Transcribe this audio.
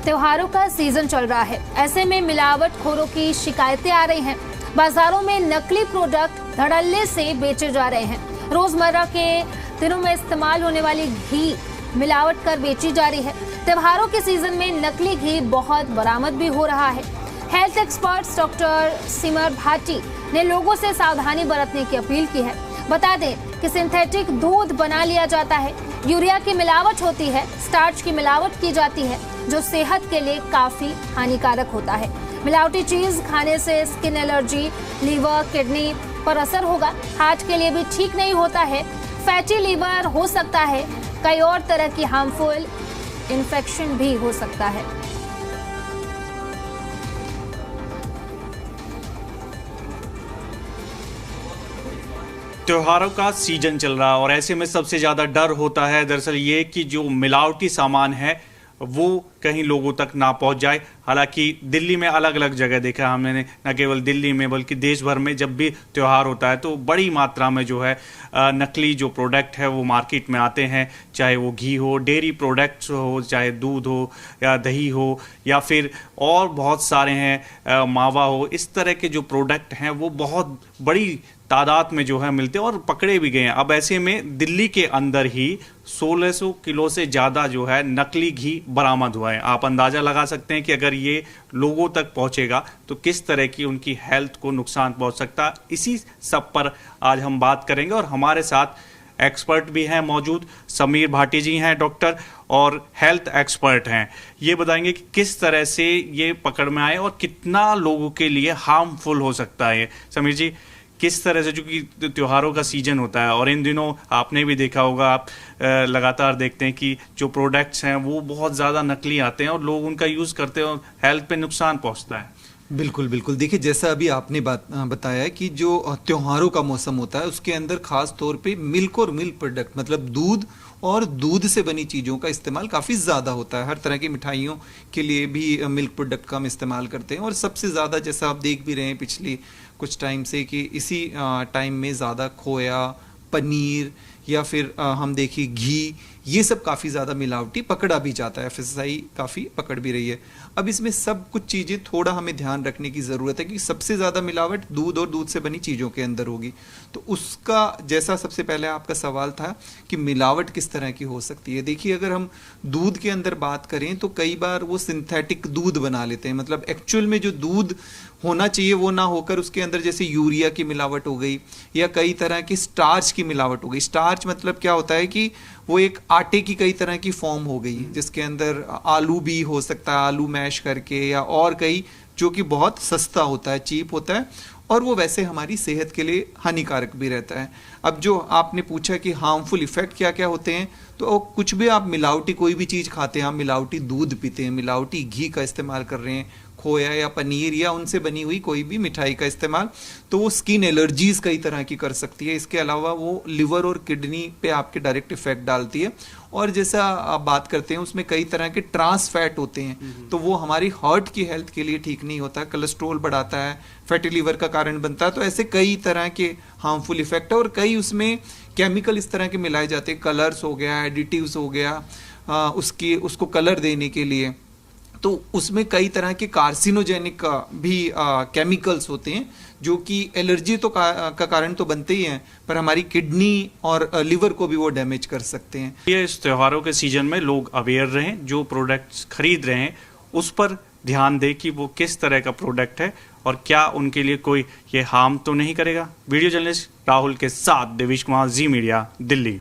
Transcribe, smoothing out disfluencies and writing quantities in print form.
त्योहारों का सीजन चल रहा है, ऐसे में मिलावटखोरों की शिकायतें आ रही हैं। बाजारों में नकली प्रोडक्ट धड़ल्ले से बेचे जा रहे हैं। रोजमर्रा के दिनों में इस्तेमाल होने वाली घी मिलावट कर बेची जा रही है। त्योहारों के सीजन में नकली घी बहुत बरामद भी हो रहा है। हेल्थ एक्सपर्ट डॉक्टर सिमर भाटी ने लोगों से सावधानी बरतने की अपील की है। बता दें कि सिंथेटिक दूध बना लिया जाता है, यूरिया की मिलावट होती है, स्टार्च की मिलावट की जाती है, जो सेहत के लिए काफी हानिकारक होता है। मिलावटी चीज खाने से स्किन एलर्जी, लीवर, किडनी पर असर होगा। हार्ट के लिए भी ठीक नहीं होता है, फैटी लीवर हो सकता है, कई और तरह की हार्मफुल इन्फेक्शन भी हो सकता है। त्योहारों का सीजन चल रहा है और ऐसे में सबसे ज़्यादा डर होता है दरअसल ये कि जो मिलावटी सामान है वो कहीं लोगों तक ना पहुंच जाए। हालांकि दिल्ली में अलग अलग जगह देखा हमने, न केवल दिल्ली में बल्कि देश भर में जब भी त्यौहार होता है तो बड़ी मात्रा में जो है नकली जो प्रोडक्ट है वो मार्केट में आते हैं। चाहे वो घी हो, डेयरी प्रोडक्ट्स हो, चाहे दूध हो या दही हो या फिर और बहुत सारे हैं, मावा हो, इस तरह के जो प्रोडक्ट हैं वो बहुत बड़ी तादाद में जो है मिलते हैं और पकड़े भी गए हैं। अब ऐसे में दिल्ली के अंदर ही 1600 किलो से ज़्यादा जो है नकली घी बरामद हुआ है। आप अंदाज़ा लगा सकते हैं कि अगर ये लोगों तक पहुंचेगा तो किस तरह की उनकी हेल्थ को नुकसान पहुंच सकता है। इसी सब पर आज हम बात करेंगे और हमारे साथ एक्सपर्ट भी हैं मौजूद। समीर भाटी जी हैं डॉक्टर और हेल्थ एक्सपर्ट हैं। ये बताएंगे कि किस तरह से ये पकड़ में आए और कितना लोगों के लिए हार्मफुल हो सकता है। समीर जी, किस तरह से, चूंकि त्योहारों का सीजन होता है और इन दिनों आपने भी देखा होगा, आप लगातार देखते हैं कि जो प्रोडक्ट्स हैं वो बहुत ज़्यादा नकली आते हैं और लोग उनका यूज़ करते हैं और हेल्थ पे नुकसान पहुंचता है। बिल्कुल बिल्कुल। देखिए, जैसा अभी आपने बताया कि जो त्योहारों का मौसम होता है उसके अंदर खास तौर पे मिल्क और मिल्क प्रोडक्ट मतलब दूध और दूध से बनी चीज़ों का इस्तेमाल काफ़ी ज़्यादा होता है। हर तरह की मिठाइयों के लिए भी मिल्क प्रोडक्ट का हम इस्तेमाल करते हैं और सबसे ज़्यादा जैसा आप देख भी रहे हैं पिछले कुछ टाइम से कि इसी टाइम में ज़्यादा खोया, पनीर या फिर हम देखिए घी, ये सब काफ़ी ज़्यादा मिलावटी पकड़ा भी जाता है। FSSAI काफ़ी पकड़ भी रही है। अब इसमें सब कुछ चीज़ें थोड़ा हमें ध्यान रखने की ज़रूरत है कि सबसे ज़्यादा मिलावट दूध और दूध से बनी चीज़ों के अंदर होगी। तो उसका जैसा सबसे पहले आपका सवाल था कि मिलावट किस तरह की हो सकती है। देखिए, अगर हम दूध के अंदर बात करें तो कई बार वो सिंथेटिक दूध बना लेते हैं, मतलब एक्चुअल में जो दूध होना चाहिए वो ना होकर उसके अंदर जैसे यूरिया की मिलावट हो गई या कई तरह की स्टार्च की मिलावट हो गई। स्टार्च मतलब क्या होता है कि वो एक आटे की कई तरह की फॉर्म हो गई जिसके अंदर आलू भी हो सकता है, आलू मैश करके, या और कई जो कि बहुत सस्ता होता है, चीप होता है और वो वैसे हमारी सेहत के लिए हानिकारक भी रहता है। अब जो आपने पूछा कि हार्मफुल इफेक्ट क्या क्या होते हैं, तो कुछ भी आप मिलावटी कोई भी चीज़ खाते हैं, आप मिलावटी दूध पीते हैं, मिलावटी घी का इस्तेमाल कर रहे हैं, खोया या पनीर या उनसे बनी हुई कोई भी मिठाई का इस्तेमाल, तो वो स्किन एलर्जीज कई तरह की कर सकती है। इसके अलावा वो लिवर और किडनी पे आपके डायरेक्ट इफेक्ट डालती है। और जैसा आप बात करते हैं उसमें कई तरह के ट्रांस फैट होते हैं, तो वो हमारी हार्ट की हेल्थ के लिए ठीक नहीं होता, कोलेस्ट्रोल बढ़ाता है, फैटी लीवर का कारण बनता है। तो ऐसे कई तरह के हार्मफुल इफेक्ट है और कई उसमें केमिकल इस तरह के मिलाए जाते हैं, कलर्स हो गया, एडिटिव्स हो गया, उसको कलर देने के लिए। तो उसमें कई तरह के कार्सिनोजेनिक भी केमिकल्स होते हैं जो कि एलर्जी तो का कारण तो बनते ही हैं, पर हमारी किडनी और लिवर को भी वो डैमेज कर सकते हैं। ये इस त्योहारों के सीजन में लोग अवेयर रहें, जो प्रोडक्ट्स खरीद रहे हैं उस पर ध्यान दें कि वो किस तरह का प्रोडक्ट है और क्या उनके लिए कोई ये हार्म तो नहीं करेगा। वीडियो जर्नलिस्ट राहुल के साथ देवेश कुमार, जी मीडिया, दिल्ली।